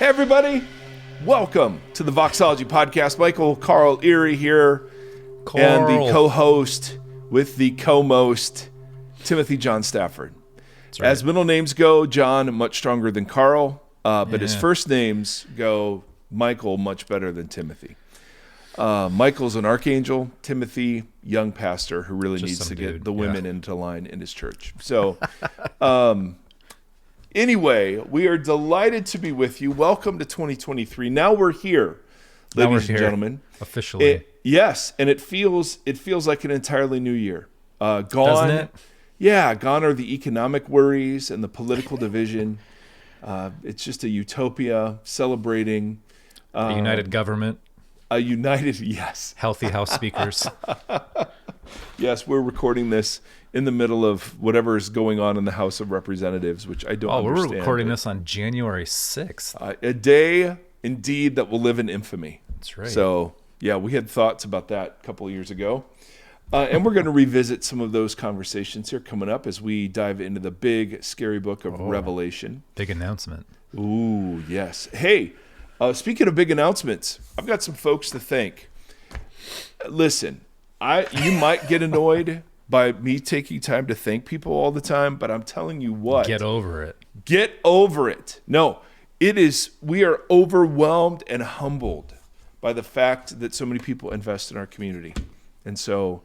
Hey everybody, welcome to the Voxology Podcast. Michael Carl Erre here, and the co-host with the co-most, Timothy John Stafford. Right. As middle names go, John, much stronger than Carl, but his first names go, Michael, much better than Timothy. Michael's an archangel, Timothy, young pastor who really needs to get the women into line in his church. So, anyway, we are delighted to be with you. Welcome to 2023. Now we're here, ladies and gentlemen. Officially. Yes, and it feels like an entirely new year. Gone. Doesn't it? Yeah, gone are the economic worries and the political division. It's just a utopia celebrating. A united government. A united, yes. Healthy House speakers. Yes, we're recording this in the middle of whatever is going on in the House of Representatives, which I don't understand. We're recording this on January 6th. A day, indeed, that will live in infamy. That's right. So, yeah, we had thoughts about that a couple of years ago. And we're going to revisit some of those conversations here coming up as we dive into the big, scary book of Revelation. Big announcement. Ooh, yes. Hey, speaking of big announcements, I've got some folks to thank. Listen, you might get annoyed by me taking time to thank people all the time, but I'm telling you what. Get over it. Get over it. No, we are overwhelmed and humbled by the fact that so many people invest in our community. And so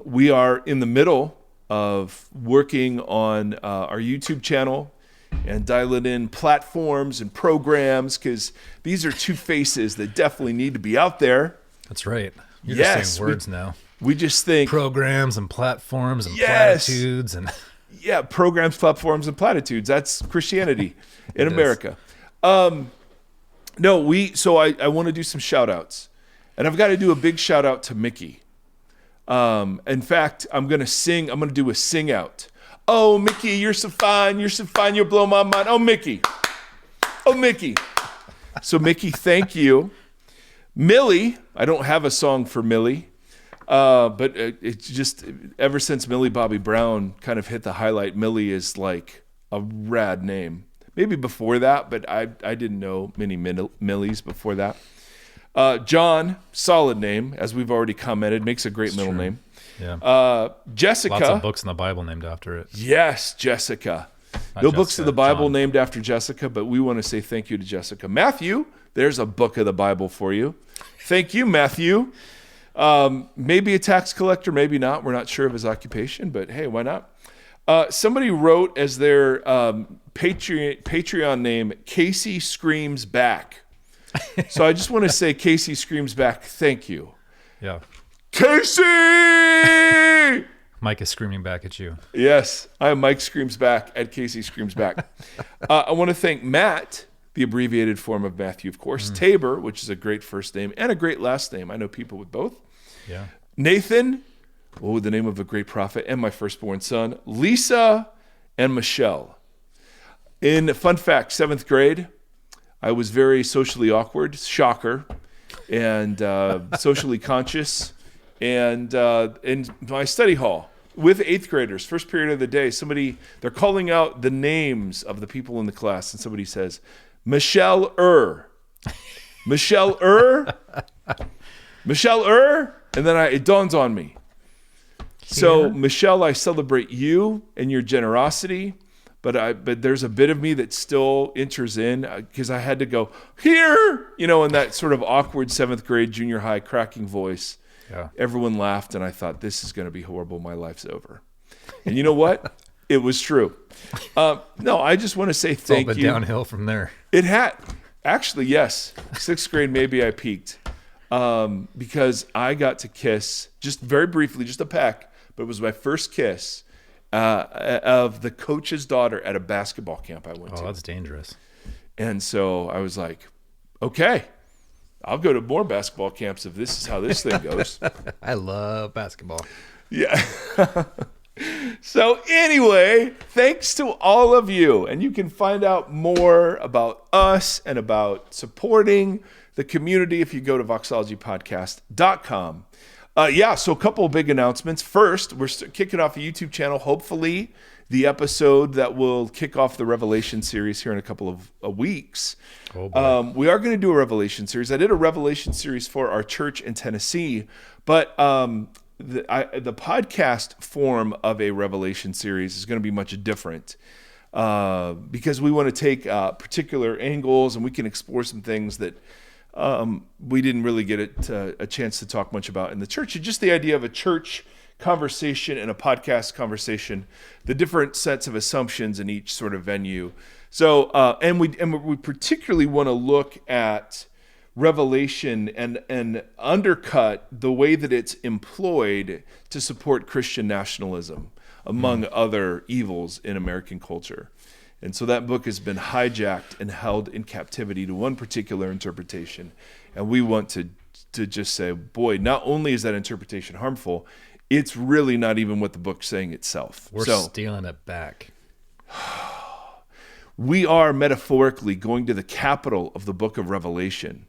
we are in the middle of working on our YouTube channel and dialing in platforms and programs, because these are two faces that definitely need to be out there. That's right. You're just saying words now. We just think programs and platforms and platitudes and programs, platforms, and platitudes. That's Christianity in America. So I want to do some shout outs, and I've got to do a big shout out to Mickey. In fact, I'm going to do a sing out. Oh, Mickey, you're so fine. You'll blow my mind. Oh, Mickey. So Mickey, thank you. Millie, I don't have a song for Millie. But it's just ever since Millie Bobby Brown kind of hit the highlight, Millie is like a rad name. Maybe before that, but I didn't know many Millies before that. John, solid name, as we've already commented, makes a great middle name. Yeah. Jessica. Lots of books in the Bible named after it. Yes, Jessica. No books in the Bible named after Jessica, but we want to say thank you to Jessica. Matthew, there's a book of the Bible for you. Thank you, Matthew. Maybe a tax collector, maybe not. We're not sure of his occupation, but hey, why not? Somebody wrote as their Patreon name, Casey Screams Back. So I just want to say, Casey Screams Back, thank you. Yeah. Casey! Mike is screaming back at you. Yes, I am Mike Screams Back at Casey Screams Back. I want to thank Matt, the abbreviated form of Matthew, of course. Tabor, which is a great first name and a great last name. I know people with both. Yeah. Nathan, the name of a great prophet, and my firstborn son. Lisa and Michelle. In fun fact, 7th grade, I was very socially awkward, shocker, and socially conscious. And in my study hall with 8th graders, first period of the day, they're calling out the names of the people in the class, and somebody says, Michelle Erre. Michelle Erre? Michelle Erre? And then it dawns on me. So, Michelle, I celebrate you and your generosity, but there's a bit of me that still enters in because I had to go, here, in that sort of awkward 7th grade, junior high cracking voice. Yeah. Everyone laughed, and I thought, this is going to be horrible. My life's over. And you know what? It was true. No, I just want to say thank you. It's all been downhill from there. It had. Actually, yes. 6th grade, maybe I peaked. Because I got to kiss, just very briefly, just a peck, but it was my first kiss of the coach's daughter at a basketball camp I went to. Oh, that's dangerous. And so I was like, okay, I'll go to more basketball camps if this is how this thing goes. I love basketball. Yeah. So anyway, thanks to all of you. And you can find out more about us and about supporting the community if you go to voxologypodcast.com. So a couple of big announcements. First, we're kicking off a YouTube channel. Hopefully the episode that will kick off the Revelation series here in a couple of weeks. Oh, boy. We are going to do a Revelation series. I did a Revelation series for our church in Tennessee, but the podcast form of a Revelation series is going to be much different because we want to take particular angles, and we can explore some things that we didn't really get a chance to talk much about in the church. And just the idea of a church conversation and a podcast conversation, the different sets of assumptions in each sort of venue. So, and we particularly want to look at Revelation and undercut the way that it's employed to support Christian nationalism, among other evils in American culture. And so that book has been hijacked and held in captivity to one particular interpretation. And we want to just say, boy, not only is that interpretation harmful, it's really not even what the book's saying itself. We're stealing it back. We are metaphorically going to the capital of the book of Revelation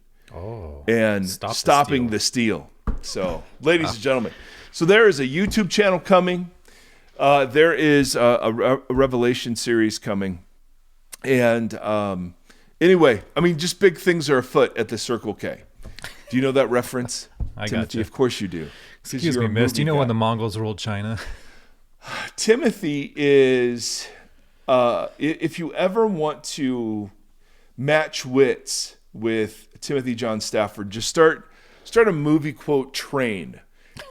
and stopping the steal. So, ladies and gentlemen, so there is a YouTube channel coming. There is a Revelation series coming. And anyway, I mean, just big things are afoot at the Circle K. Do you know that reference? I Timothy? got you. Of course you do. Excuse me, miss. Do you know when the Mongols ruled China? Timothy is, if you ever want to match wits with Timothy John Stafford, just start a movie quote train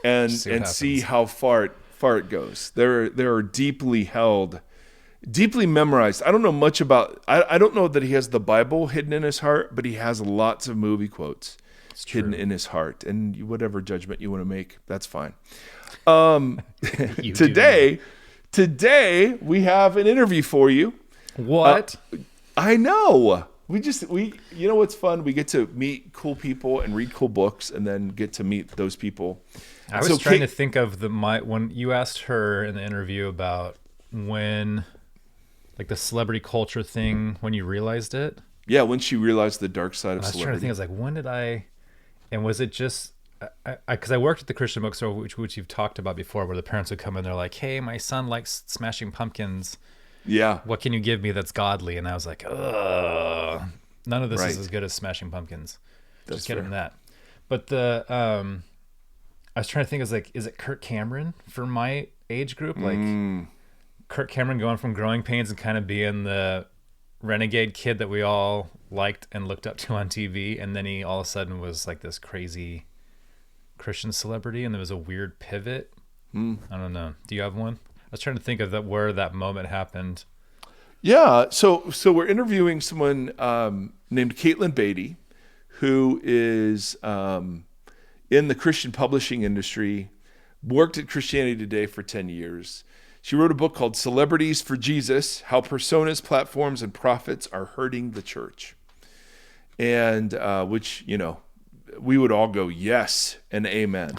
and see how far it goes. There are deeply held, deeply memorized. I don't know much about, I don't know that he has the Bible hidden in his heart, but he has lots of movie quotes hidden in his heart. And whatever judgment you want to make, that's fine. Today we have an interview for you. What? I know. We you know what's fun? We get to meet cool people and read cool books, and then get to meet those people. I was trying to think of when you asked her in the interview about when, like the celebrity culture thing, when you realized it. Yeah, when she realized the dark side of celebrity. I was trying to think. I was like, when did I? And was it just? Because I worked at the Christian bookstore, which you've talked about before, where the parents would come in, they're like, "Hey, my son likes Smashing Pumpkins. Yeah. What can you give me that's godly?" And I was like, ugh, none of this Right. is as good as Smashing Pumpkins. That's Just get fair. him that. But I was trying to think, is it Kirk Cameron for my age group? Like Kirk Cameron going from Growing Pains and kind of being the renegade kid that we all liked and looked up to on TV, and then he all of a sudden was like this crazy Christian celebrity, and there was a weird pivot. I don't know. Do you have one? I was trying to think of where that moment happened. Yeah. So we're interviewing someone named Katelyn Beaty, who is in the Christian publishing industry, worked at Christianity Today for 10 years. She wrote a book called Celebrities for Jesus: How Personas, Platforms, and Profits Are Hurting the Church. And which, we would all go yes and amen.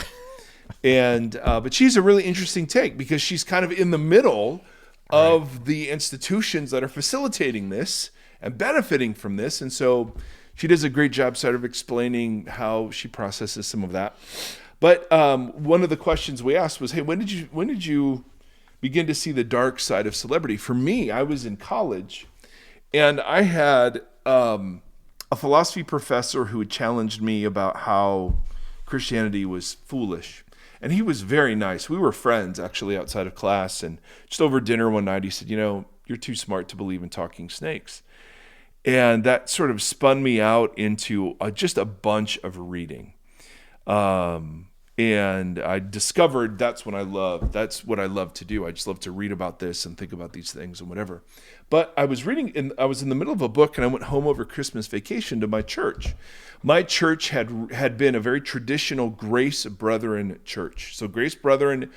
And but she's a really interesting take, because she's kind of in the middle of the institutions that are facilitating this and benefiting from this. And so she does a great job sort of explaining how she processes some of that. But one of the questions we asked was, hey, when did you begin to see the dark side of celebrity? For me, I was in college, and I had a philosophy professor who had challenged me about how Christianity was foolish. And he was very nice. We were friends, actually, outside of class. And just over dinner one night, he said, you're too smart to believe in talking snakes. And that sort of spun me out into just a bunch of reading. And I discovered that's what I love to do. I just love to read about this and think about these things and whatever. But I was reading, and I was in the middle of a book, and I went home over Christmas vacation to my church. My church had been a very traditional Grace Brethren church. So Grace Brethren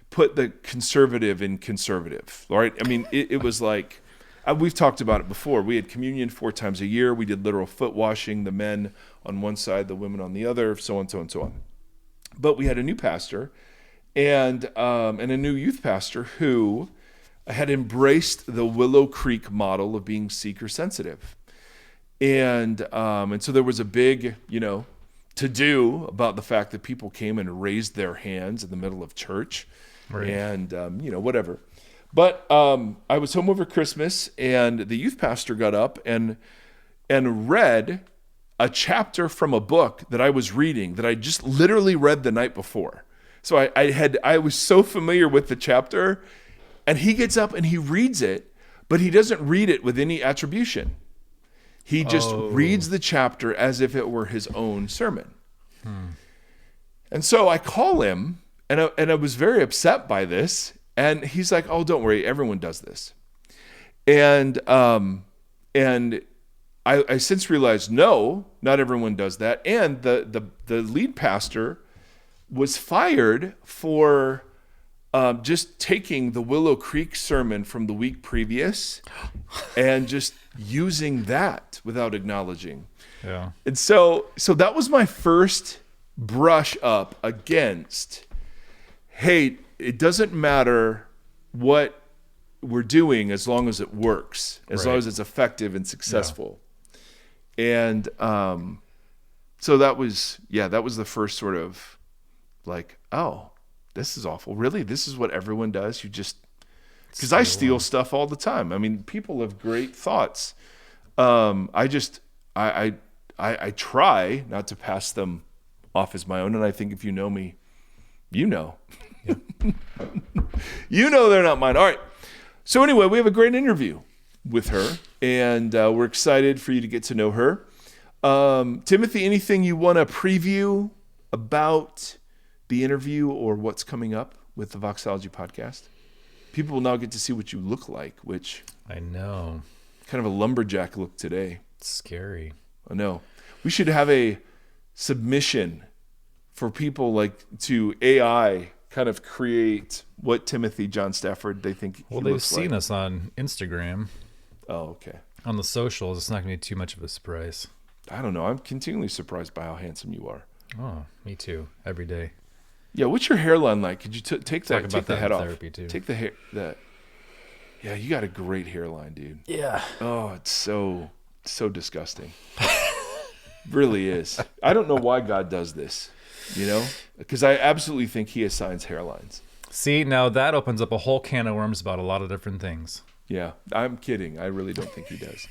put the conservative in conservative, all right? I mean, it was like, we've talked about it before. We had communion 4 times a year. We did literal foot washing, the men on one side, the women on the other, so on, so on, so on. But we had a new pastor and a new youth pastor who had embraced the Willow Creek model of being seeker sensitive. And so there was a big, to-do about the fact that people came and raised their hands in the middle of church. Right. And, whatever. But I was home over Christmas, and the youth pastor got up and read a chapter from a book that I was reading that I just literally read the night before. So I was so familiar with the chapter, and he gets up and he reads it, but he doesn't read it with any attribution. He just reads the chapter as if it were his own sermon. And so I call him, and I was very upset by this. And he's like, "Oh, don't worry, everyone does this." And I since realized, no, not everyone does that. And the lead pastor was fired for just taking the Willow Creek sermon from the week previous and just using that without acknowledging. Yeah. And so that was my first brush up against, hey, it doesn't matter what we're doing as long as it works, as long as it's effective and successful. Yeah. And so that was the first sort of like, oh, this is awful. Really? This is what everyone does? You just, because I steal stuff all the time. I mean, people have great thoughts. I try not to pass them off as my own. And I think if you know me, you know. Yeah. You know they're not mine. All right. So anyway, we have a great interview with her, and we're excited for you to get to know her. Timothy, anything you want to preview about the interview or what's coming up with the Voxology podcast? People will now get to see what you look like, which I know. Kind of a lumberjack look today. It's scary. I know. We should have a submission for people like to AI kind of create what Timothy John Stafford they think well, he they've looks seen like. us on Instagram. Oh, okay. On the socials, it's not going to be too much of a surprise. I don't know. I'm continually surprised by how handsome you are. Oh, me too. Every day. Yeah, what's your hairline like? Could you take the head off? Therapy too. Take the hair. Yeah, you got a great hairline, dude. Yeah. Oh, it's so disgusting. Really is. I don't know why God does this, because I absolutely think he assigns hairlines. See, now that opens up a whole can of worms about a lot of different things. Yeah, I'm kidding. I really don't think he does.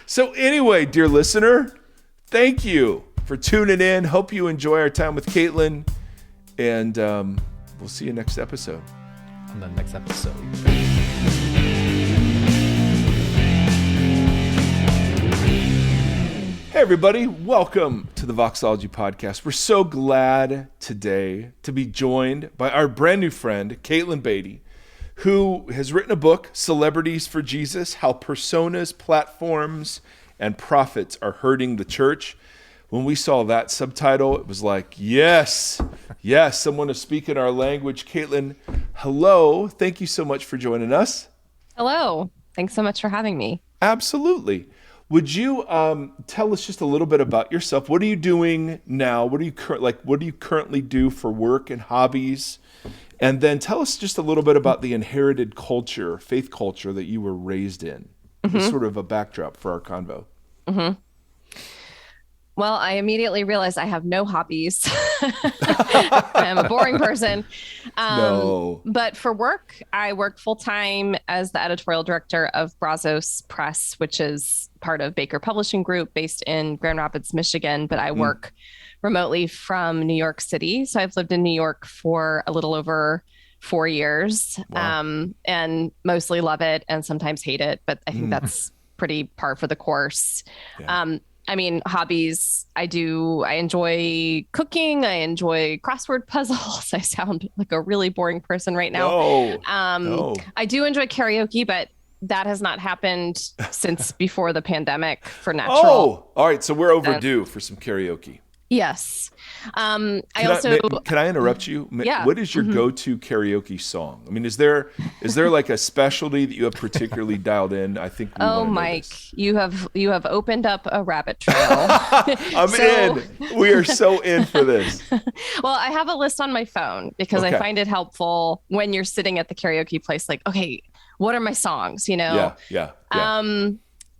So anyway, dear listener, thank you for tuning in. Hope you enjoy our time with Katelyn, and we'll see you next episode. On the next episode. Hey everybody, welcome to the Voxology podcast. We're so glad today to be joined by our brand new friend, Katelyn Beaty, who has written a book, Celebrities for Jesus, How Personas, Platforms, and Prophets Are Hurting the Church. When we saw that subtitle, it was like, yes, someone to speak in our language. Katelyn, hello. Thank you so much for joining us. Hello. Thanks so much for having me. Absolutely. Would you tell us just a little bit about yourself? What are you doing now? What do you currently do for work and hobbies? And then tell us just a little bit about the inherited culture, faith culture that you were raised in. As sort of a backdrop for our convo. Mm-hmm. Well, I immediately realized I have no hobbies. I'm a boring person. No. But for work, I work full-time as the editorial director of Brazos Press, which is part of Baker Publishing Group based in Grand Rapids, Michigan. But I work remotely from New York City. So I've lived in New York for a little over 4 years. Wow. And mostly love it and sometimes hate it. But I think that's pretty par for the course. Yeah. Hobbies, I enjoy cooking. I enjoy crossword puzzles. I sound like a really boring person right now. No. I do enjoy karaoke, but that has not happened since before the pandemic for natural. Oh, all right. So we're overdue for some karaoke. Yes. Can I interrupt you? Yeah. What is your go-to karaoke song? I mean, is there like a specialty that you have particularly dialed in? I think. Mike, you have opened up a rabbit trail. I'm in. We are so in for this. Well, I have a list on my phone because I find it helpful when you're sitting at the karaoke place. Like, okay, what are my songs? Yeah.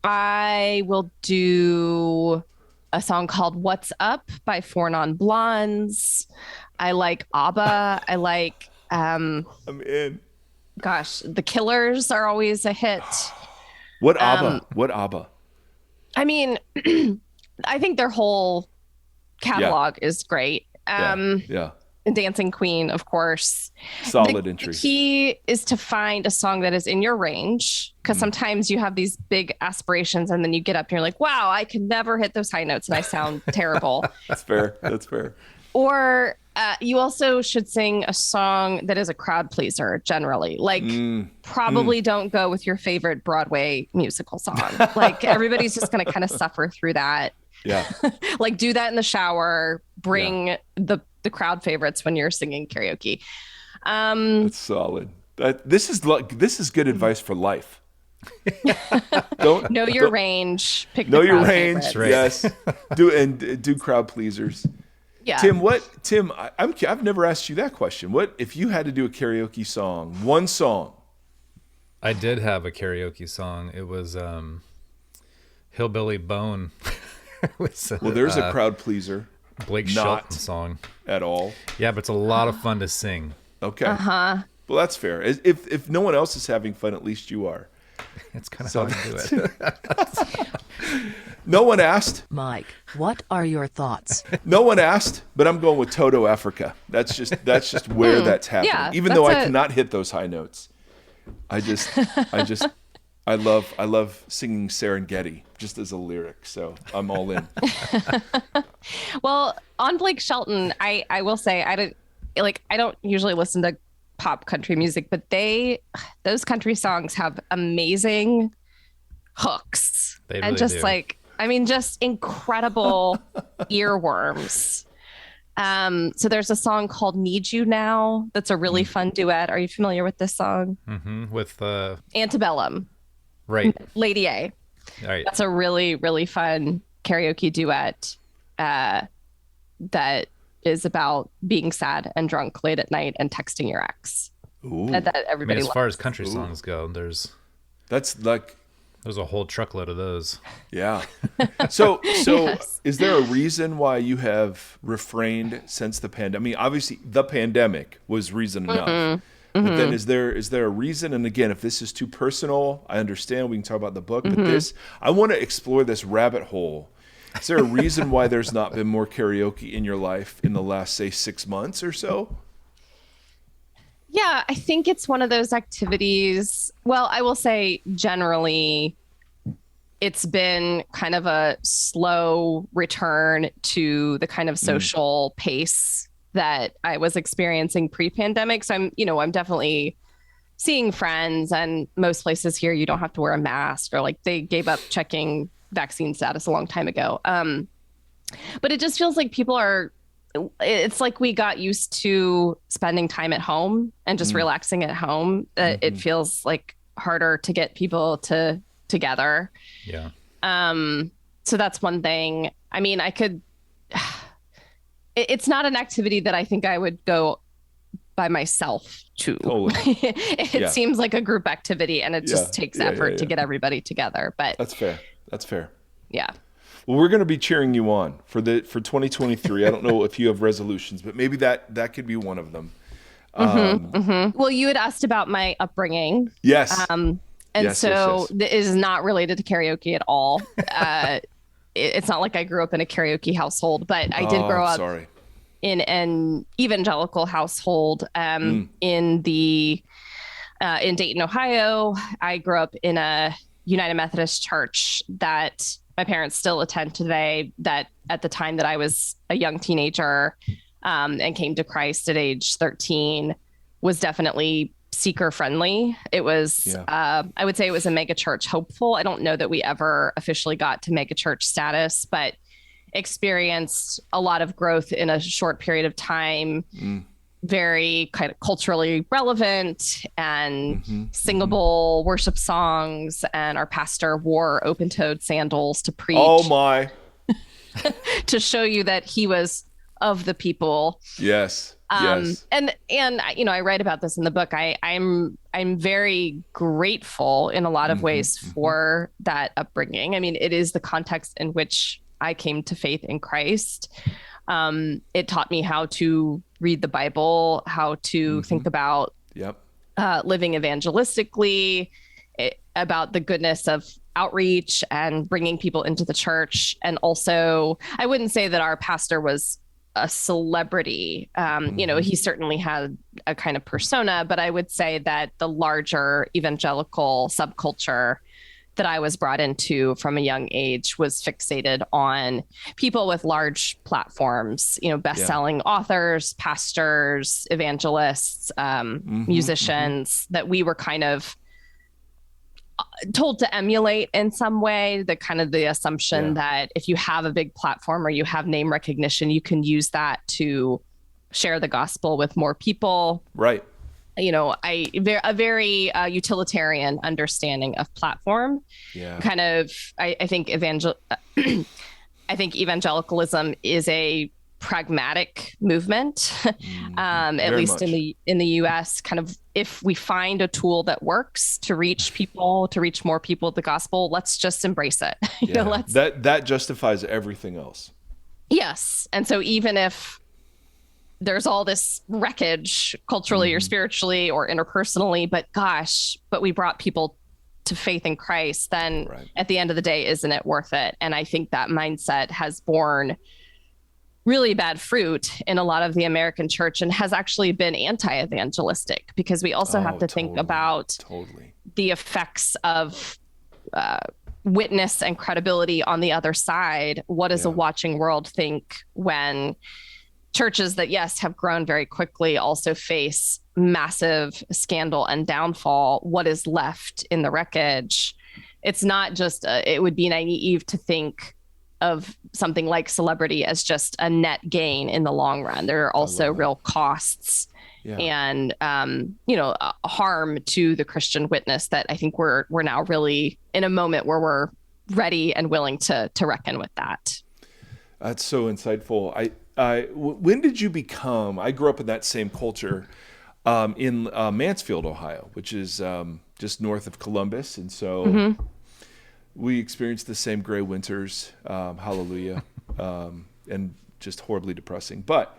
I will do a song called What's Up by Four Non Blondes. I like ABBA. I like I'm in. Gosh, The Killers are always a hit. What ABBA? What ABBA? I mean, I think their whole catalog is great. Yeah. Dancing Queen, of course. Solid The entry. key is to find a song that is in your range, because sometimes you have these big aspirations and then you get up and you're like, wow, I can never hit those high notes and I sound terrible. That's fair. That's fair. Or you also should sing a song that is a crowd pleaser generally. Like, probably don't go with your favorite Broadway musical song. Like, everybody's just going to kind of suffer through that. Yeah. Like, do that in the shower. Bring the crowd favorites when you're singing karaoke. That's solid. This is good advice for life. Don't know your range. Pick know the your crowd range. favorites. Yes. Do crowd pleasers. Yeah. Tim, I've never asked you that question. What if you had to do a karaoke song, one song? I did have a karaoke song. It was Hillbilly Bone. Well, there's a crowd pleaser. Blake Shelton song. At all. Yeah, but it's a lot of fun to sing. Okay. Well, that's fair. If no one else is having fun, at least you are. It's kind of how I do it. No one asked. Mike, what are your thoughts? No one asked, but I'm going with Toto Africa. That's just where that's happening. Yeah, Even though I cannot hit those high notes. I love singing Serengeti just as a lyric, so I'm all in. Well, on Blake Shelton, I will say I don't usually listen to pop country music, but those country songs have amazing hooks. They really and just do. Just incredible earworms. So there's a song called Need You Now that's a really fun duet. Are you familiar with this song? Mm-hmm. With Antebellum. Right. Lady A. Right. That's a really, really fun karaoke duet that is about being sad and drunk late at night and texting your ex. Ooh. That everybody as loves. far as country songs go, there's a whole truckload of those. Yeah. So Yes. Is there a reason why you have refrained since the pandemic? I mean, obviously the pandemic was reason enough. But then is there a reason? And again, if this is too personal, I understand. We can talk about the book. But I want to explore this rabbit hole. Is there a reason why there's not been more karaoke in your life in the last, say, 6 months or so? Yeah, I think it's one of those activities. Well, I will say generally it's been kind of a slow return to the kind of social pace that I was experiencing pre-pandemic. So I'm definitely seeing friends, and most places here you don't have to wear a mask, or like they gave up checking vaccine status a long time ago. But it just feels like it's like we got used to spending time at home and just relaxing at home. It feels like harder to get people together. Yeah. So that's one thing. I mean, it's not an activity that I think I would go by myself to. Totally. It seems like a group activity, and it just takes effort to get everybody together. But That's fair. Yeah. Well, we're going to be cheering you on for 2023. I don't know if you have resolutions, but maybe that could be one of them. Well, you had asked about my upbringing. Yes. Yes. It is not related to karaoke at all. It's not like I grew up in a karaoke household, but I did grow up in an evangelical household in Dayton, Ohio. I grew up in a United Methodist church that my parents still attend today, that at the time that I was a young teenager and came to Christ at age 13 was definitely seeker friendly. It was, I would say it was a mega church hopeful. I don't know that we ever officially got to mega church status, but experienced a lot of growth in a short period of time. Very kind of culturally relevant and singable worship songs. And our pastor wore open-toed sandals to preach. Oh my. To show you that he was of the people. Yes. Yes. And I write about this in the book. I'm very grateful in a lot of ways for that upbringing. I mean, it is the context in which I came to faith in Christ. It taught me how to read the Bible, how to think about Yep. living evangelistically, about the goodness of outreach and bringing people into the church. And also, I wouldn't say that our pastor was a celebrity. He certainly had a kind of persona, but I would say that the larger evangelical subculture that I was brought into from a young age was fixated on people with large platforms, best-selling authors, pastors, evangelists, musicians, that we were kind of told to emulate in some way. The assumption that if you have a big platform or you have name recognition, you can use that to share the gospel with more people. Right. A very utilitarian understanding of platform. Yeah. Kind of, I think I think evangelicalism is a pragmatic movement, at least in the U.S. Kind of, if we find a tool that works to reach people, to reach more people with the gospel, let's just embrace it. That justifies everything else. Yes, and so even if there's all this wreckage culturally or spiritually or interpersonally, but we brought people to faith in Christ, then at the end of the day, isn't it worth it? And I think that mindset has borne really bad fruit in a lot of the American church and has actually been anti-evangelistic, because we also have to think about the effects of witness and credibility on the other side. What does a watching world think when churches that, yes, have grown very quickly also face massive scandal and downfall? What is left in the wreckage? It's not just, it would be naive to think of something like celebrity as just a net gain in the long run. There are also real costs and, a harm to the Christian witness that I think we're now really in a moment where we're ready and willing to reckon with that. That's so insightful. When did you become? I grew up in that same culture in Mansfield, Ohio, which is just north of Columbus, and so we experienced the same gray winters. Hallelujah, and just horribly depressing. But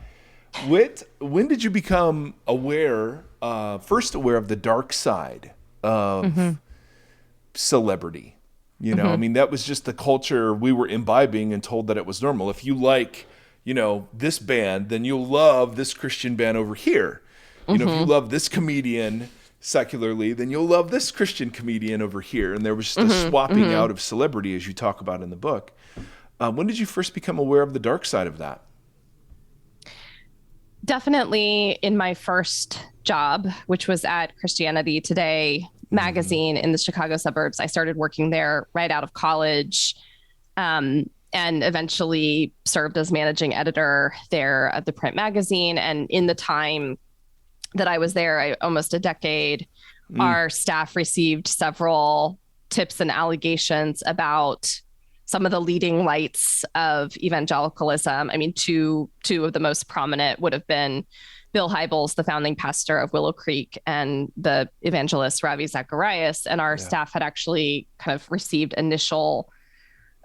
when did you become first aware of the dark side of celebrity? I mean, that was just the culture we were imbibing and told that it was normal. If you like, this band, then you'll love this Christian band over here. If you love this comedian secularly, then you'll love this Christian comedian over here. And there was just a swapping out of celebrity, as you talk about in the book. When did you first become aware of the dark side of that? Definitely in my first job, which was at Christianity Today magazine in the Chicago suburbs. I started working there right out of college, and eventually served as managing editor there at the print magazine. And in the time that I was there, almost a decade, our staff received several tips and allegations about some of the leading lights of evangelicalism. I mean, two of the most prominent would have been Bill Hybels, the founding pastor of Willow Creek, and the evangelist Ravi Zacharias. And our staff had actually kind of received initial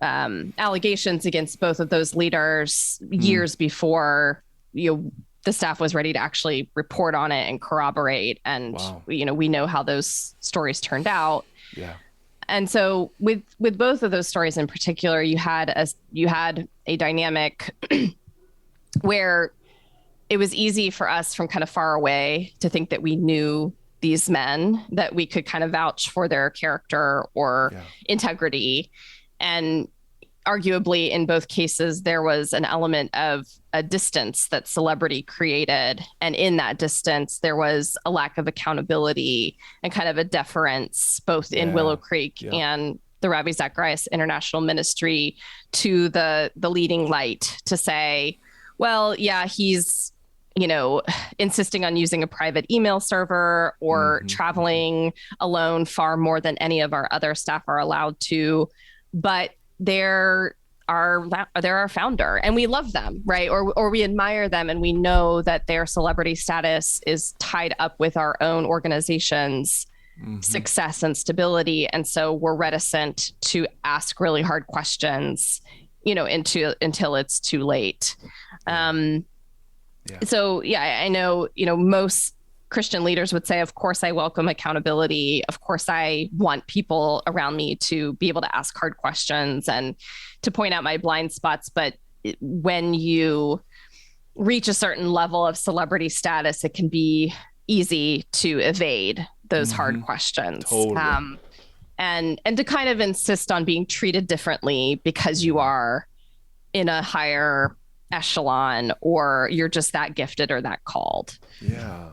allegations against both of those leaders years before the staff was ready to actually report on it and corroborate. And we know how those stories turned out. Yeah. And so with both of those stories in particular, you had a dynamic where it was easy for us from kind of far away to think that we knew these men, that we could kind of vouch for their character or integrity. And arguably in both cases, there was an element of a distance that celebrity created. And in that distance, there was a lack of accountability and kind of a deference, both in Willow Creek and the Ravi Zacharias International Ministry, to the leading light, to say, well, he's insisting on using a private email server or traveling alone far more than any of our other staff are allowed to. But they're our founder and we love them, right? Or we admire them, and we know that their celebrity status is tied up with our own organization's success and stability. And so we're reticent to ask really hard questions, until it's too late. Yeah. So yeah, I know, most Christian leaders would say, of course, I welcome accountability. Of course, I want people around me to be able to ask hard questions and to point out my blind spots. But when you reach a certain level of celebrity status, it can be easy to evade those hard questions. Totally. And to kind of insist on being treated differently because you are in a higher echelon or you're just that gifted or that called. Yeah.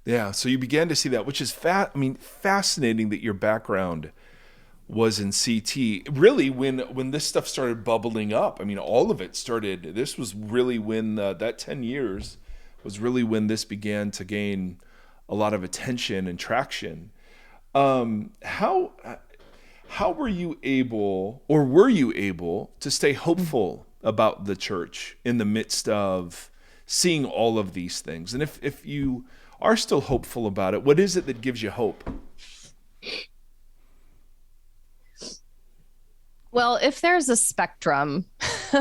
Yeah. So you began to see that, which is fascinating that your background was in CT. Really, when this stuff started bubbling up, I mean, all of it started, this was really when that 10 years was really when this began to gain a lot of attention and traction. How were you able to stay hopeful about the church in the midst of seeing all of these things? And if you are still hopeful about it, what is it that gives you hope? Well, if there's a spectrum,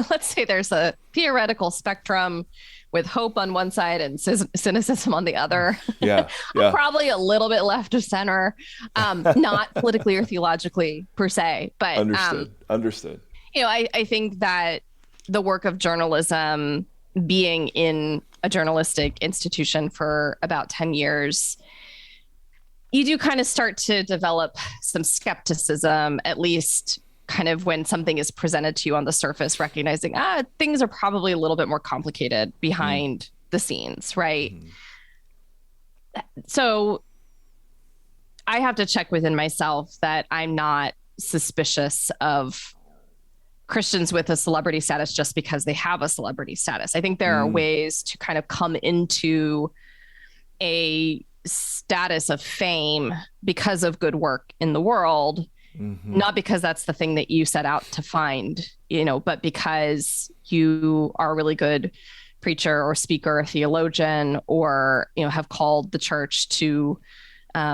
let's say there's a theoretical spectrum with hope on one side and cynicism on the other. Yeah. I'm probably a little bit left of center, not politically or theologically per se, but Understood. I think that the work of journalism, being in a journalistic institution for about 10 years, you do kind of start to develop some skepticism, at least kind of when something is presented to you on the surface, recognizing, things are probably a little bit more complicated behind the scenes, right? So I have to check within myself that I'm not suspicious of Christians with a celebrity status just because they have a celebrity status. I think there are ways to kind of come into a status of fame because of good work in the world. Not because that's the thing that you set out to find, but because you are a really good preacher or speaker or theologian, or, have called the church to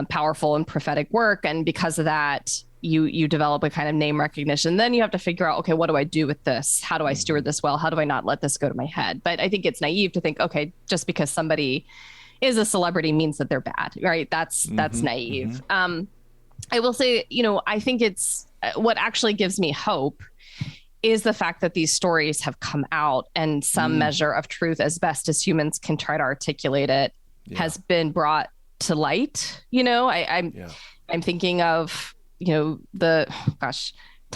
powerful and prophetic work. And because of that, you develop a kind of name recognition. Then you have to figure out, okay, what do I do with this? How do I steward this well? How do I not let this go to my head? But I think it's naive to think, okay, just because somebody is a celebrity means that they're bad, right? That's naive. I will say, I think it's what actually gives me hope is the fact that these stories have come out and some measure of truth, as best as humans can try to articulate it, has been brought to light. I'm thinking of, tell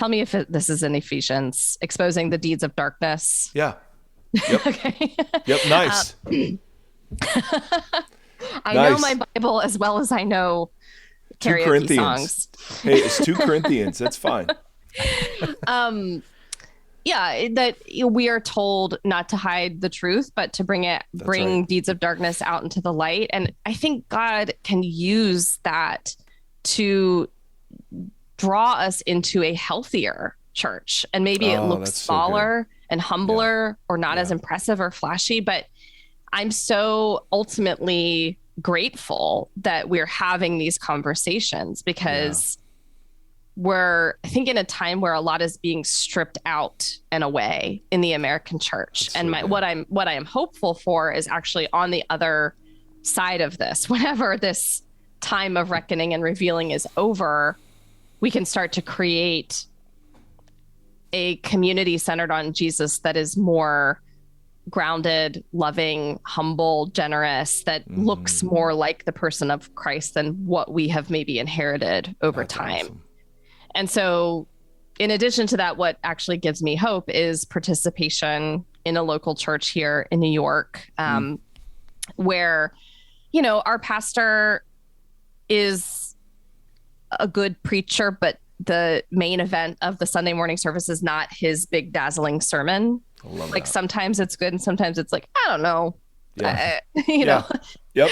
me if this is in Ephesians, exposing the deeds of darkness. Yeah. Yep. Okay. Yep. Nice. I know my Bible as well as I know 2 karaoke Corinthians. songs. Hey, it's 2 Corinthians. That's fine. That we are told not to hide the truth, but to bring deeds of darkness out into the light. And I think God can use that to draw us into a healthier church. And maybe it looks smaller and humbler or not as impressive or flashy, but I'm so ultimately grateful that we're having these conversations because we're, I think, in a time where a lot is being stripped out and away in the American church. And what I am hopeful for is actually on the other side of this, whenever this time of reckoning and revealing is over, we can start to create a community centered on Jesus that is more grounded, loving, humble, generous, that looks more like the person of Christ than what we have maybe inherited over time. Awesome. And so in addition to that, what actually gives me hope is participation in a local church here in New York, where, our pastor is a good preacher, but the main event of the Sunday morning service is not his big dazzling sermon. Like sometimes it's good and sometimes it's like, I don't know, Yep.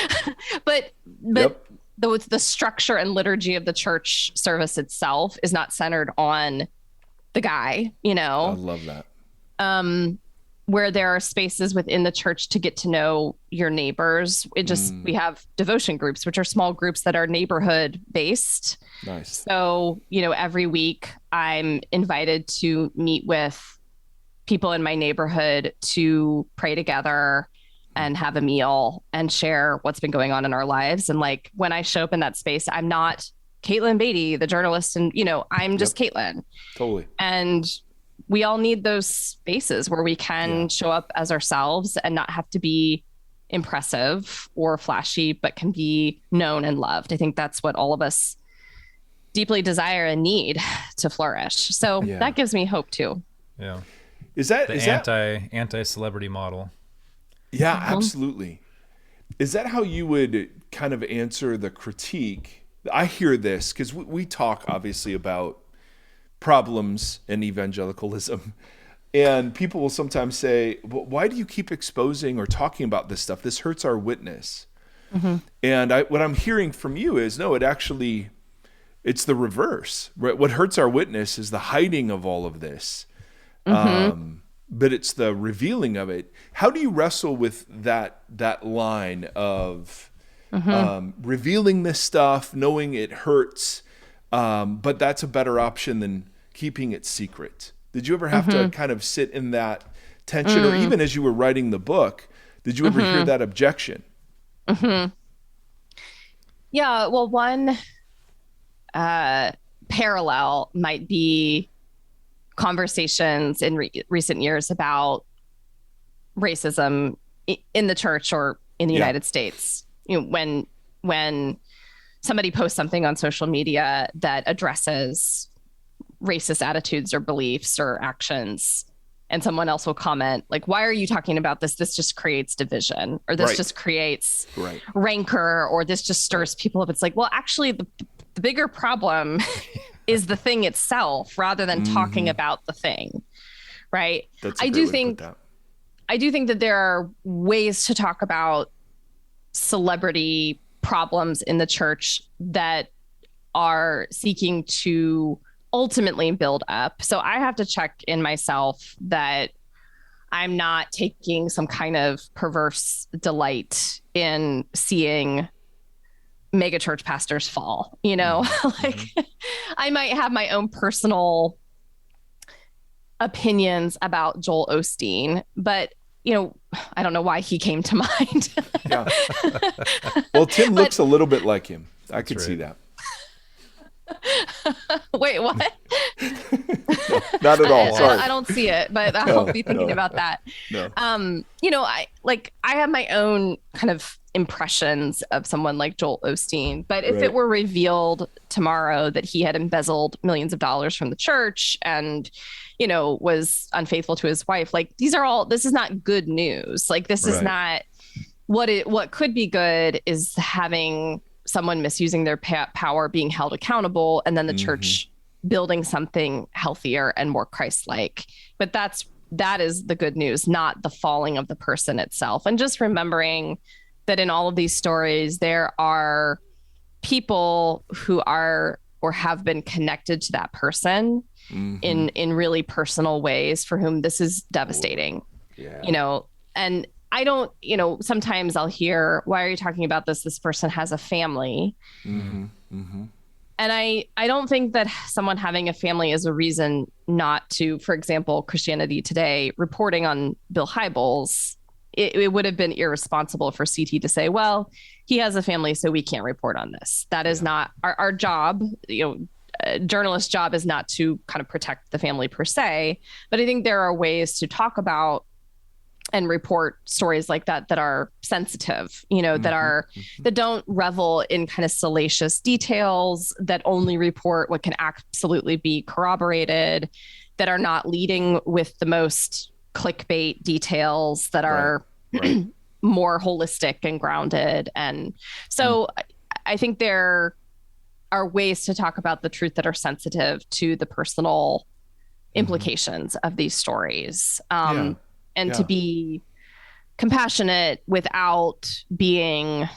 but the structure and liturgy of the church service itself is not centered on the guy, I love that. Where there are spaces within the church to get to know your neighbors. We have devotion groups, which are small groups that are neighborhood based. Nice. So, every week I'm invited to meet with people in my neighborhood to pray together and have a meal and share what's been going on in our lives. And like when I show up in that space, I'm not Katelyn Beaty, the journalist, and I'm just Katelyn. Totally. And we all need those spaces where we can show up as ourselves and not have to be impressive or flashy, but can be known and loved. I think that's what all of us deeply desire and need to flourish. So that gives me hope too. Yeah. Is that anti-celebrity model? Yeah, absolutely. Is that how you would kind of answer the critique? I hear this because we talk obviously about problems in evangelicalism, and people will sometimes say, well, why do you keep exposing or talking about this stuff? This hurts our witness. And what I'm hearing from you is, no, it's the reverse. Right? What hurts our witness is the hiding of all of this. But it's the revealing of it. How do you wrestle with that line of revealing this stuff, knowing it hurts, but that's a better option than keeping it secret? Did you ever have to kind of sit in that tension, or even as you were writing the book, did you ever hear that objection? Yeah, well, one parallel might be conversations in recent years about racism in the church or in the United States. When somebody posts something on social media that addresses racist attitudes or beliefs or actions, and someone else will comment like, why are you talking about this? This just creates division, or this just creates rancor, or this just stirs people up. It's like, well, actually the bigger problem is the thing itself rather than talking about the thing. Right. I do think that there are ways to talk about celebrity problems in the church that are seeking to ultimately build up. So I have to check in myself that I'm not taking some kind of perverse delight in seeing megachurch pastors fall, like I might have my own personal opinions about Joel Osteen, but I don't know why he came to mind. Well, Tim looks a little bit like him. I could see that. Wait, what? No, not at all. Sorry. I don't see it, but I'll be thinking about that. No. I have my own kind of impressions of someone like Joel Osteen, but if it were revealed tomorrow that he had embezzled millions of dollars from the church and, was unfaithful to his wife, like this is not good news. Like this is not what could be good is having someone misusing their power being held accountable, and then the church building something healthier and more Christ-like. But that is the good news, not the falling of the person itself. And just remembering that in all of these stories, there are people who are or have been connected to that person in really personal ways for whom this is devastating. And I don't, sometimes I'll hear, why are you talking about this? This person has a family. And I don't think that someone having a family is a reason not to, for example, Christianity Today reporting on Bill Hybels. It would have been irresponsible for CT to say, well, he has a family, so we can't report on this. That is not our job. Journalist's job is not to kind of protect the family per se, but I think there are ways to talk about and report stories like that are sensitive, that don't revel in kind of salacious details, that only report what can absolutely be corroborated, that are not leading with the most clickbait details, that are more holistic and grounded. And so I think there are ways to talk about the truth that are sensitive to the personal implications of these stories. And to be compassionate without being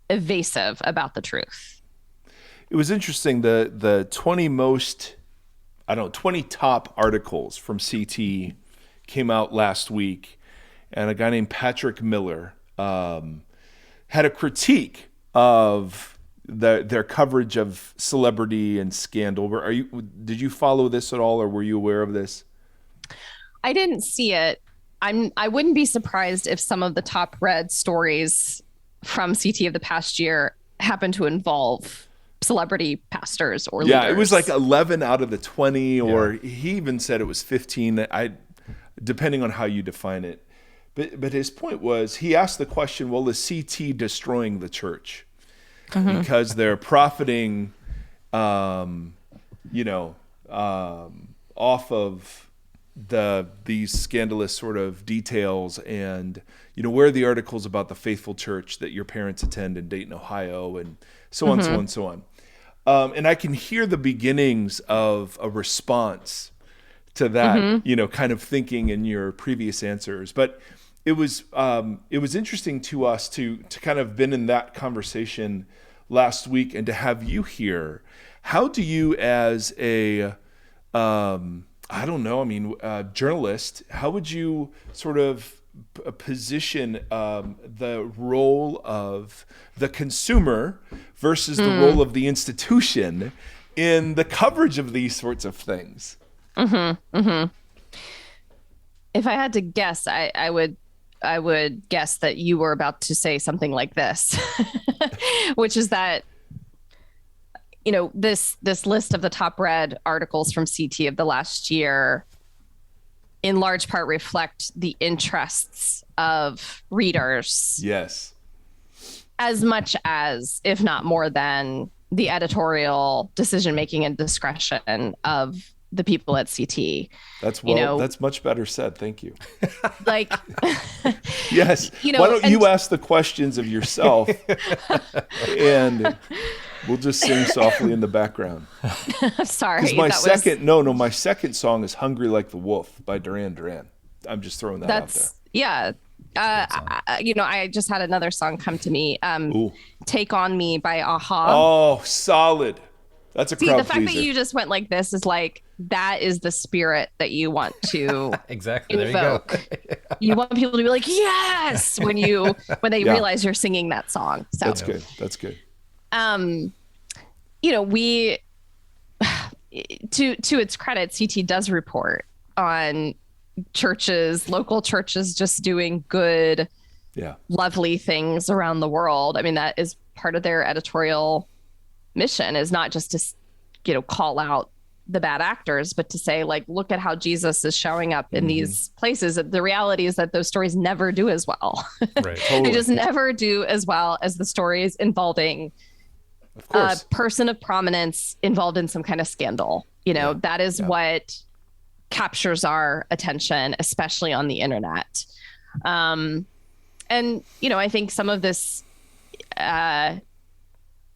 evasive about the truth. It was interesting, the 20 top articles from CT came out last week, and a guy named Patrick Miller had a critique of their coverage of celebrity and scandal. Did you follow this at all, or were you aware of this? I didn't see it. I wouldn't be surprised if some of the top read stories from CT of the past year happen to involve celebrity pastors or leaders. Yeah, it was like 11 out of the 20, or he even said it was 15. Depending on how you define it. But his point was, he asked the question, well, is CT destroying the church? Because they're profiting, off of these scandalous sort of details, and where are the articles about the faithful church that your parents attend in Dayton, Ohio, and so on, so on, so on. And I can hear the beginnings of a response to that, kind of thinking in your previous answers. But it was interesting to us to kind of been in that conversation last week, and to have you here. How do you, as a journalist, how would you sort of position the role of the consumer versus the role of the institution in the coverage of these sorts of things? If I had to guess, I would guess that you were about to say something like this, which is that this list of the top read articles from CT of the last year in large part reflect the interests of readers. Yes. As much as, if not more than, the editorial decision-making and discretion of the people at CT. That's much better said. Thank you. Like, yes. Why don't you ask the questions of yourself, and we'll just sing softly in the background. Sorry. Because my second song is "Hungry Like the Wolf" by Duran Duran. I'm just throwing that out there. Yeah. I just had another song come to me. "Take on Me" by Aha. Oh, solid. That's a crowd the fact pleaser. that you just went like this is like, that is the spirit that you want to exactly evoke. There you go. You want people to be like, yes, when they realize you're singing that song. So That's good. We, to its credit, CT does report on local churches just doing good, lovely things around the world. I mean, that is part of their editorial mission, is not just to call out the bad actors, but to say, like, look at how Jesus is showing up in these places. The reality is that those stories never do as well. Right. Totally. They just never do as well as the stories involving a person of prominence involved in some kind of scandal. That is what captures our attention, especially on the internet. I think some of this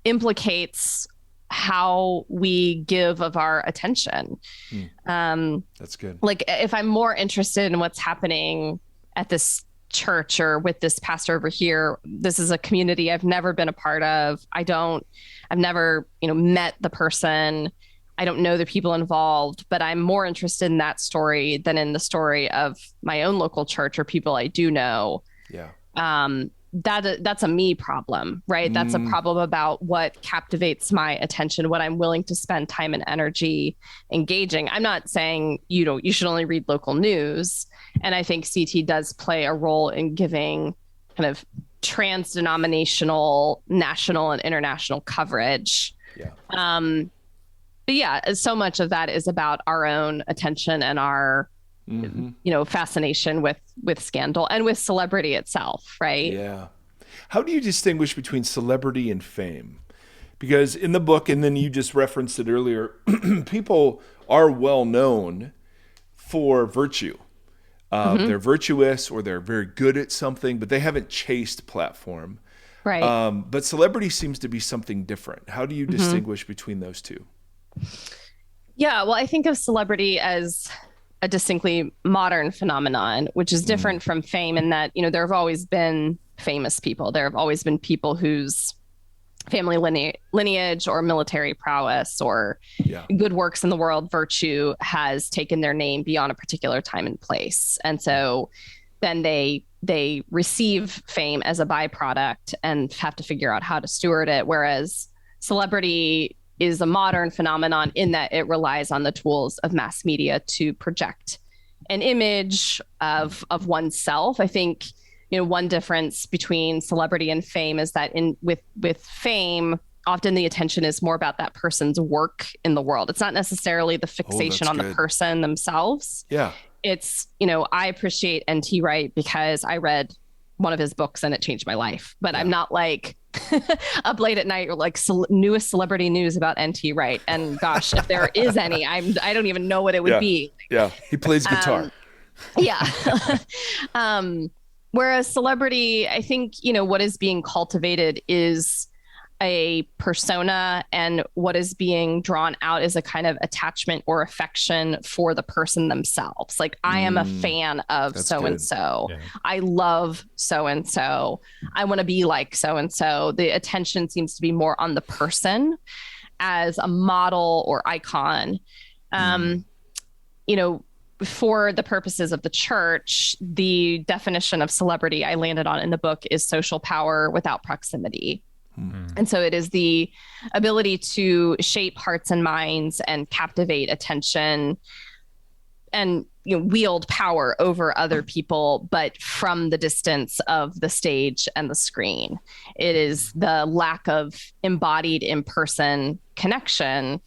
implicates how we give of our attention. That's good. Like, if I'm more interested in what's happening at this church or with this pastor over here, this is a community I've never been a part of. I've never, met the person. I don't know the people involved, but I'm more interested in that story than in the story of my own local church or people I do know. Yeah. That's a me problem, right? That's a problem about what captivates my attention, what I'm willing to spend time and energy engaging. I'm not saying you should only read local news, and I think CT does play a role in giving kind of trans-denominational, national and international coverage. Yeah. But yeah, so much of that is about our own attention and our fascination with scandal and with celebrity itself, right? Yeah. How do you distinguish between celebrity and fame? Because in the book, and then you just referenced it earlier, people are well known for virtue. They're virtuous, or they're very good at something, but they haven't chased platform. Right. But celebrity seems to be something different. How do you distinguish between those two? Yeah, well, I think of celebrity as a distinctly modern phenomenon, which is different from fame in that, there have always been famous people. There have always been people whose family lineage or military prowess or good works in the world, virtue, has taken their name beyond a particular time and place. And so then they receive fame as a byproduct and have to figure out how to steward it. Whereas celebrity is a modern phenomenon in that it relies on the tools of mass media to project an image of oneself. I think, one difference between celebrity and fame is that with fame, often the attention is more about that person's work in the world. It's not necessarily the fixation on the person themselves. Yeah. It's, I appreciate NT Wright because I read one of his books and it changed my life. But I'm not like up late at night or like newest celebrity news about NT Wright. And gosh, if there is any, I don't even know what it would be. Yeah. He plays guitar. Yeah. Whereas celebrity, I think, what is being cultivated is a persona, and what is being drawn out is a kind of attachment or affection for the person themselves. Like, I am a fan of so-and-so. Yeah. I love so-and-so. I want to be like so-and-so. The attention seems to be more on the person as a model or icon. For the purposes of the church, the definition of celebrity I landed on in the book is social power without proximity. And so it is the ability to shape hearts and minds and captivate attention and wield power over other people, but from the distance of the stage and the screen. It is the lack of embodied in-person connection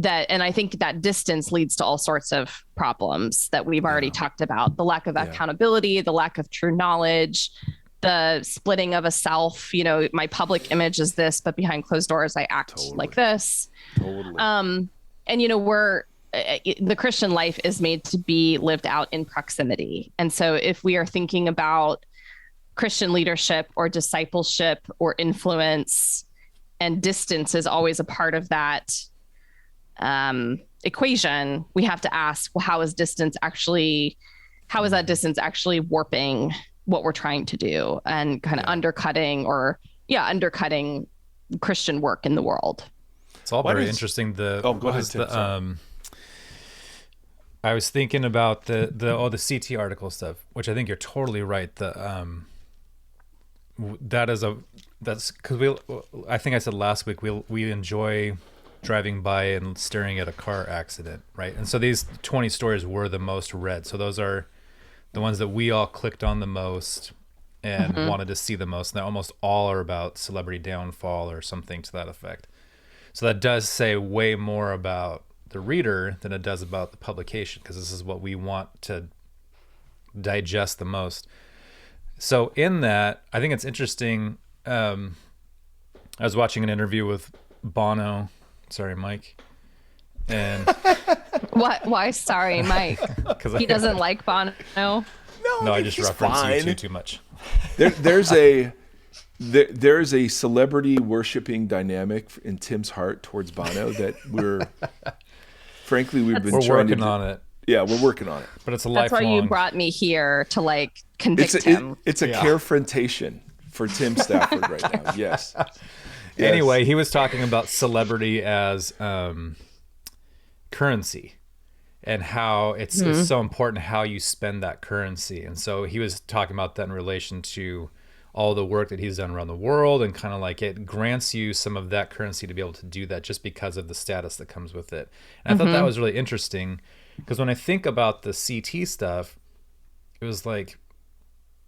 and I think that distance leads to all sorts of problems that we've already talked about. The lack of accountability, the lack of true knowledge, the splitting of a self. My public image is this, but behind closed doors, I act like this. Totally. And the Christian life is made to be lived out in proximity. And so if we are thinking about Christian leadership or discipleship or influence, and distance is always a part of that equation, we have to ask, well, how is that distance actually warping what we're trying to do and kind of undercutting Christian work in the world? It's all very interesting. Go ahead, Tim. I was thinking about the CT article stuff, which I think you're totally right. That's because I think I said last week, we enjoy driving by and staring at a car accident, right? And so these 20 stories were the most read. So those are the ones that we all clicked on the most and wanted to see the most. And they almost all are about celebrity downfall or something to that effect. So that does say way more about the reader than it does about the publication, because this is what we want to digest the most. So in that, I think it's interesting. I was watching an interview with Bono. Sorry, Mike. And what? Why? Sorry, Mike. Because he doesn't like Bono. No, I just referenced you too much. There's a celebrity worshiping dynamic in Tim's heart towards Bono that we're working on it. Yeah, we're working on it. But it's a lifelong. That's why you brought me here to convict him. It's a carefrontation for Tim Stafford right now. Yes. Anyway, he was talking about celebrity as currency and how it's so important how you spend that currency. And so he was talking about that in relation to all the work that he's done around the world, and kind of like it grants you some of that currency to be able to do that just because of the status that comes with it. And I thought that was really interesting, because when I think about the CT stuff, it was like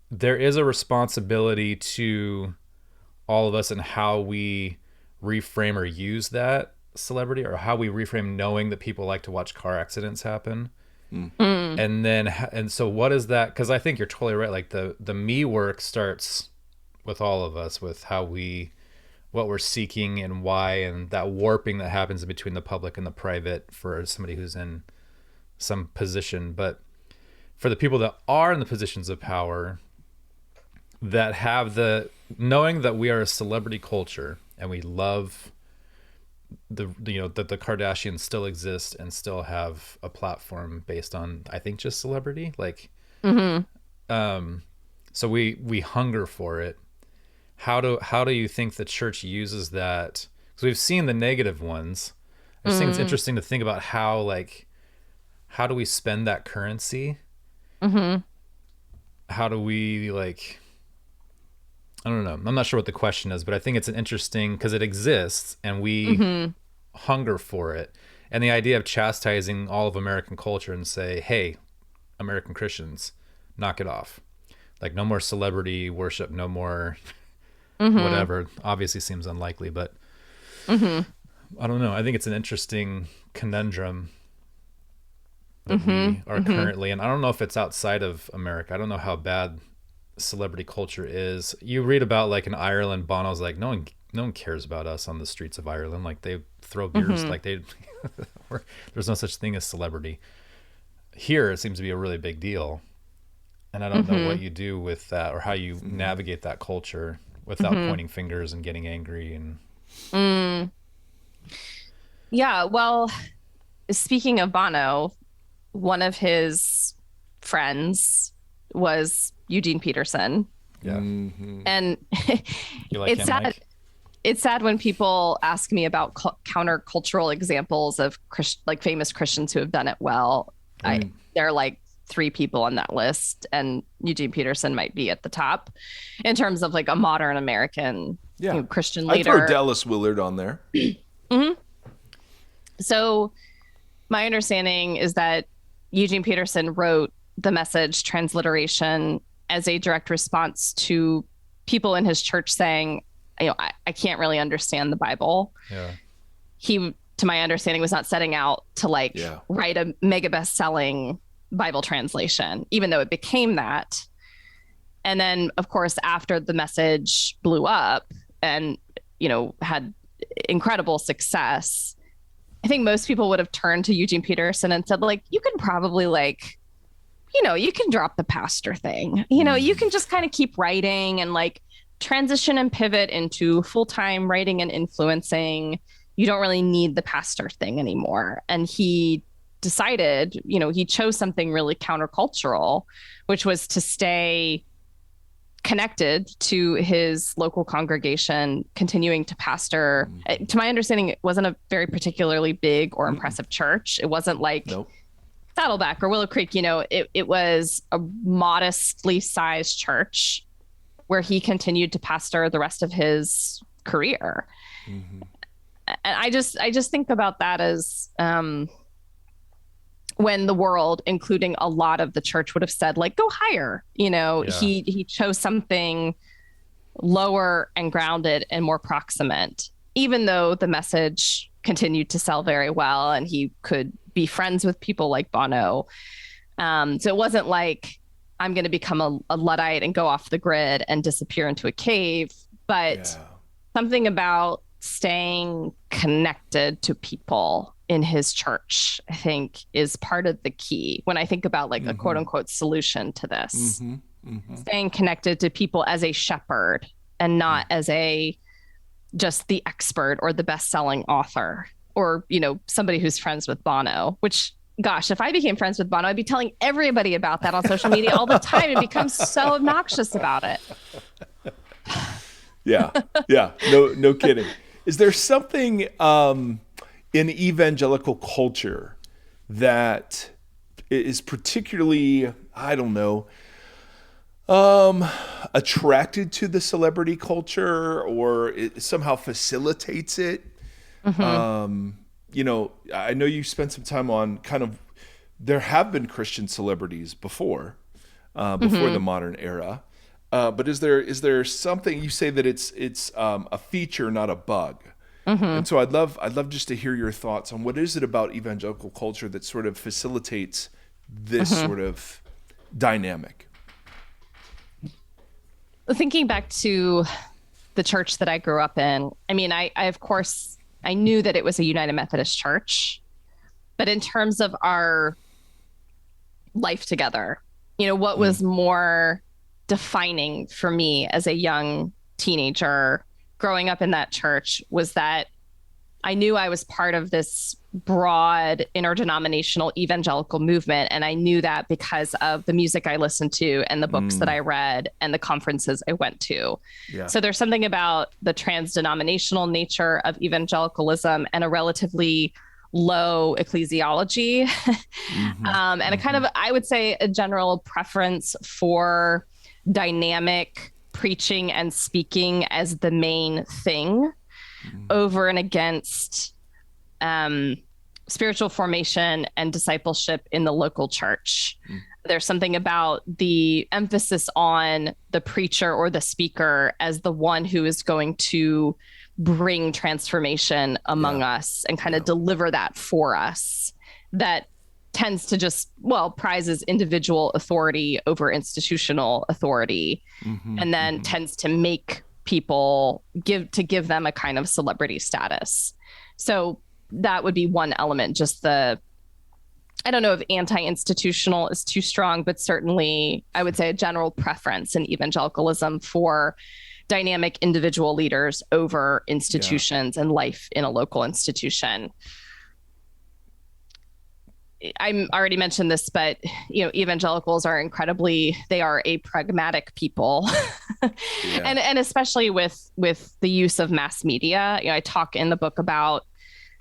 there is a responsibility to all of us and how we reframe or use that celebrity, or how we reframe knowing that people like to watch car accidents happen. And so what is that? Because I think you're totally right. Like the me work starts with all of us, with what we're seeking and why, and that warping that happens in between the public and the private for somebody who's in some position. But for the people that are in the positions of power, that have the knowing that we are a celebrity culture and we love that the Kardashians still exist and still have a platform based on, I think, just celebrity. So we hunger for it. How do you think the church uses that? Because we've seen the negative ones. I just think it's interesting to think about how do we spend that currency? How do we I don't know. I'm not sure what the question is, but I think it's an interesting, because it exists and we hunger for it. And the idea of chastising all of American culture and say, hey, American Christians, knock it off. Like no more celebrity worship, no more whatever. Obviously seems unlikely, but I don't know. I think it's an interesting conundrum that we are currently, and I don't know if it's outside of America. I don't know how bad celebrity culture is. You read about like in Ireland, Bono's like, no one cares about us on the streets of Ireland. Like they throw beers, like there's no such thing as celebrity. Here it seems to be a really big deal, and I don't know what you do with that or how you navigate that culture without pointing fingers and getting angry. And Yeah, well, speaking of Bono, one of his friends was Eugene Peterson. yeah, And you like it's him, sad. Mike? It's sad when people ask me about countercultural examples of like famous Christians who have done it well. There are like 3 people on that list, and Eugene Peterson might be at the top in terms of like a modern American Christian I'd leader. throw Dallas Willard on there. So my understanding is that Eugene Peterson wrote the Message transliteration as a direct response to people in his church saying, I can't really understand the Bible. Yeah. He, to my understanding, was not setting out to write a mega best-selling Bible translation, even though it became that. And then, of course, after the Message blew up and, had incredible success, I think most people would have turned to Eugene Peterson and said, like, you can probably you can drop the pastor thing. You can just kind of keep writing and like transition and pivot into full-time writing and influencing. You don't really need the pastor thing anymore. And he decided, he chose something really countercultural, which was to stay connected to his local congregation, continuing to pastor. To my understanding, it wasn't a very particularly big or impressive church. It wasn't like Saddleback or Willow Creek. It was a modestly sized church where he continued to pastor the rest of his career. And I just think about that as when the world, including a lot of the church, would have said, like, go higher. He chose something lower and grounded and more proximate, even though the Message continued to sell very well and he could be friends with people like Bono. So it wasn't like I'm going to become a Luddite and go off the grid and disappear into a cave, but something about staying connected to people in his church, I think, is part of the key when I think about like a quote unquote solution to this. Staying connected to people as a shepherd and not as just the expert or the best-selling author or, somebody who's friends with Bono, which, gosh, if I became friends with Bono, I'd be telling everybody about that on social media all the time and become so obnoxious about it. Yeah. No kidding. Is there something in evangelical culture that is particularly, I don't know, attracted to the celebrity culture, or it somehow facilitates it? I know you spent some time on there have been Christian celebrities before the modern era. But is there something, you say that it's a feature, not a bug. And so I'd love just to hear your thoughts on what is it about evangelical culture that sort of facilitates this sort of dynamic. Thinking back to the church that I grew up in, I mean, I of course, I knew that it was a United Methodist church, but in terms of our life together, what was more defining for me as a young teenager growing up in that church was that I knew I was part of this broad interdenominational evangelical movement. And I knew that because of the music I listened to and the books that I read and the conferences I went to. Yeah. So there's something about the trans-denominational nature of evangelicalism and a relatively low ecclesiology and a kind of, I would say, a general preference for dynamic preaching and speaking as the main thing over and against spiritual formation and discipleship in the local church. There's something about the emphasis on the preacher or the speaker as the one who is going to bring transformation among us and kind of deliver that for us, that tends to just, prizes individual authority over institutional authority, and then tends to make people give them a kind of celebrity status. So that would be one element, just I don't know if anti-institutional is too strong, but certainly I would say a general preference in evangelicalism for dynamic individual leaders over institutions and life in a local institution. I already mentioned this, but evangelicals are they are a pragmatic people, and especially with the use of mass media. I talk in the book about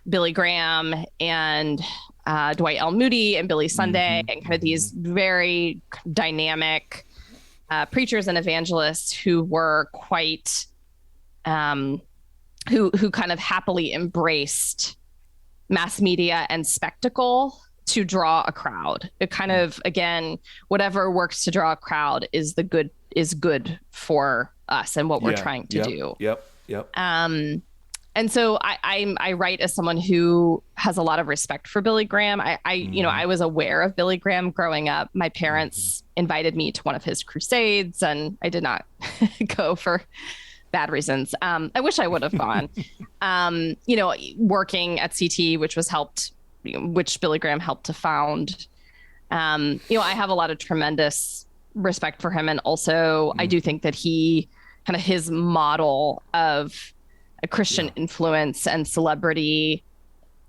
Billy Graham and Dwight L. Moody and Billy Sunday, and kind of these very dynamic preachers and evangelists who were quite, who kind of happily embraced mass media and spectacle to draw a crowd. It kind of, again, whatever works to draw a crowd is good for us and what we're trying to do. Yep. And so I write as someone who has a lot of respect for Billy Graham. I was aware of Billy Graham growing up. My parents invited me to one of his crusades, and I did not go for bad reasons. I wish I would have gone. Working at CT, which Billy Graham helped to found. I have a lot of tremendous respect for him, and also I do think that he kind of his model of a Christian influence and celebrity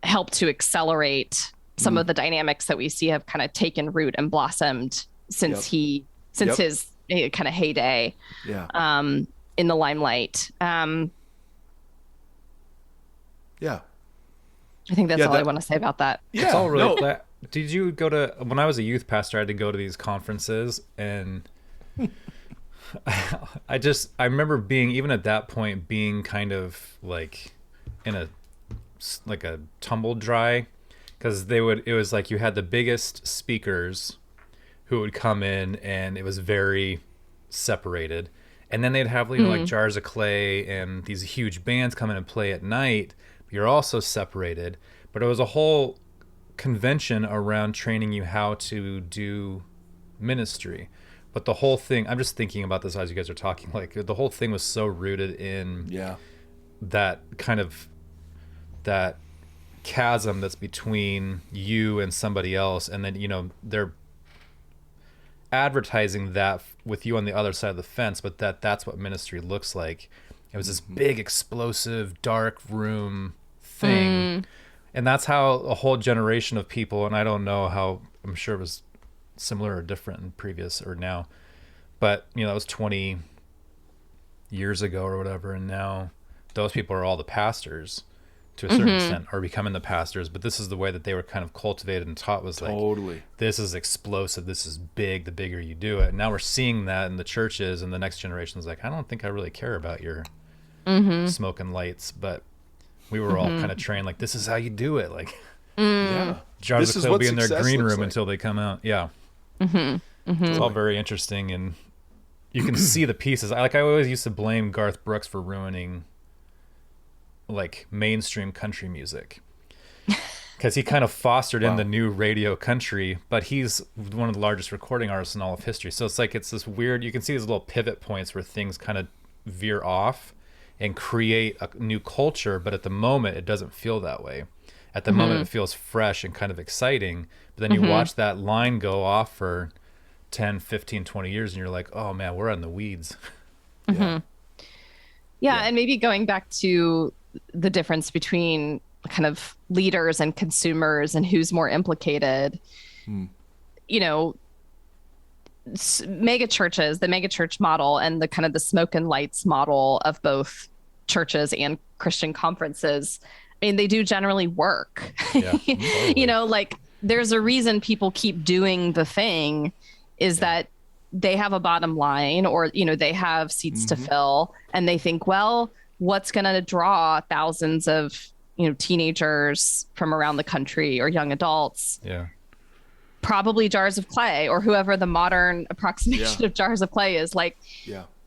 helped to accelerate some of the dynamics that we see have kind of taken root and blossomed since his kind of heyday in the limelight. I think that's all I want to say about that. It's all really Did you go to, when I was a youth pastor, I had to go to these conferences, and I remember being, even at that point, being kind of like in a tumble dry, because it was like you had the biggest speakers who would come in, and it was very separated, and then they'd have like Jars of Clay and these huge bands come in and play at night. You're also separated, but it was a whole convention around training you how to do ministry. But the whole thing, I'm just thinking about this as you guys are talking, like the whole thing was so rooted in that kind of, that chasm that's between you and somebody else. And then, they're advertising that with you on the other side of the fence, but that's what ministry looks like. It was this big, explosive, dark room thing. And that's how a whole generation of people, and I don't know how, I'm sure it was similar or different in previous or now, but that was 20 years ago or whatever, and now those people are all the pastors to a certain extent, are becoming the pastors. But this is the way that they were kind of cultivated and taught, was like, this is explosive, this is big, the bigger you do it. And now we're seeing that in the churches, and the next generation is like, I don't think I really care about your smoking lights, but we were all kind of trained like, this is how you do it, like Jars of Clay will be in their green room until they come out. It's all very interesting, and you can see the pieces. I always used to blame Garth Brooks for ruining like mainstream country music, because he kind of fostered in the new radio country, but he's one of the largest recording artists in all of history. So it's like, it's this weird, you can see these little pivot points where things kind of veer off and create a new culture, but at the moment it doesn't feel that way. At the moment it feels fresh and kind of exciting, but then you watch that line go off for 10, 15, 20 years, and you're like, oh man, we're in the weeds. And maybe going back to the difference between kind of leaders and consumers and who's more implicated, mega churches, the mega church model, and the kind of the smoke and lights model of both churches and Christian conferences, I mean, they do generally work. Totally. Like there's a reason people keep doing the thing, is that they have a bottom line, or, they have seats to fill, and they think, well, what's going to draw thousands of, teenagers from around the country or young adults? probably jars of clay, or whoever the modern approximation of jars of clay is. Like,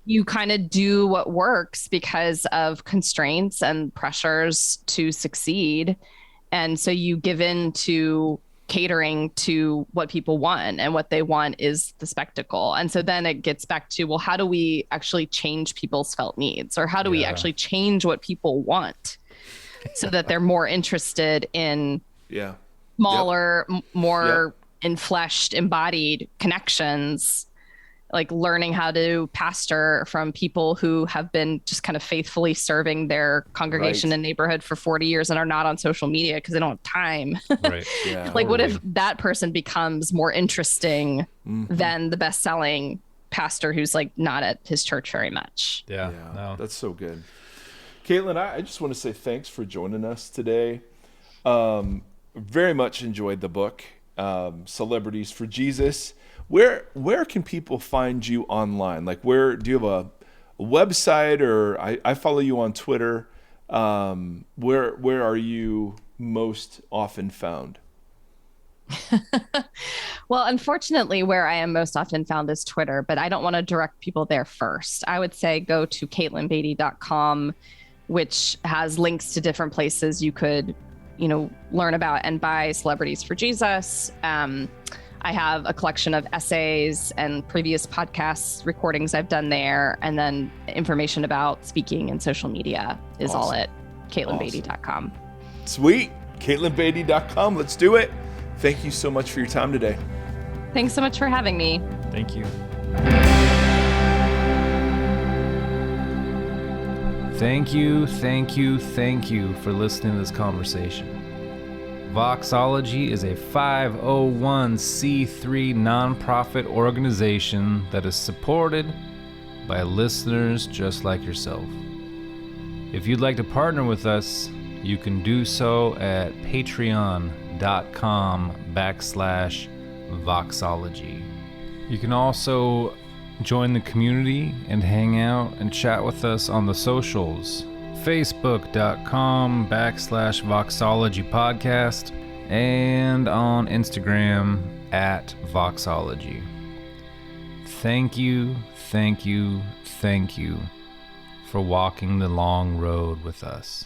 you kind of do what works because of constraints and pressures to succeed. And so you give in to catering to what people want, and what they want is the spectacle. And so then it gets back to, well, how do we actually change people's felt needs, or how do we actually change what people want so that they're more interested in smaller, more enfleshed, embodied connections, like learning how to pastor from people who have been just kind of faithfully serving their congregation and neighborhood for 40 years and are not on social media because they don't have time. Right. Yeah. Like, what if that person becomes more interesting than the best-selling pastor who's like not at his church very much? Yeah. No. That's so good. Katelyn, I just want to say thanks for joining us today. Very much enjoyed the book, Celebrities for Jesus. Where can people find you online? Like, where do you have a website, or I follow you on Twitter? Where are you most often found? Well, unfortunately, where I am most often found is Twitter, but I don't want to direct people there first. I would say go to KatelynBeaty.com, which has links to different places you could, learn about and buy Celebrities for Jesus. I have a collection of essays and previous podcast recordings I've done there. And then information about speaking and social media is all at KatelynBeaty.com. Sweet. KatelynBeaty.com. Let's do it. Thank you so much for your time today. Thanks so much for having me. Thank you. Thank you for listening to this conversation. Voxology is a 501c3 nonprofit organization that is supported by listeners just like yourself. If you'd like to partner with us, you can do so at patreon.com/Voxology. You can also join the community and hang out and chat with us on the socials. Facebook.com/Voxology Podcast, and on Instagram @Voxology. Thank you for walking the long road with us.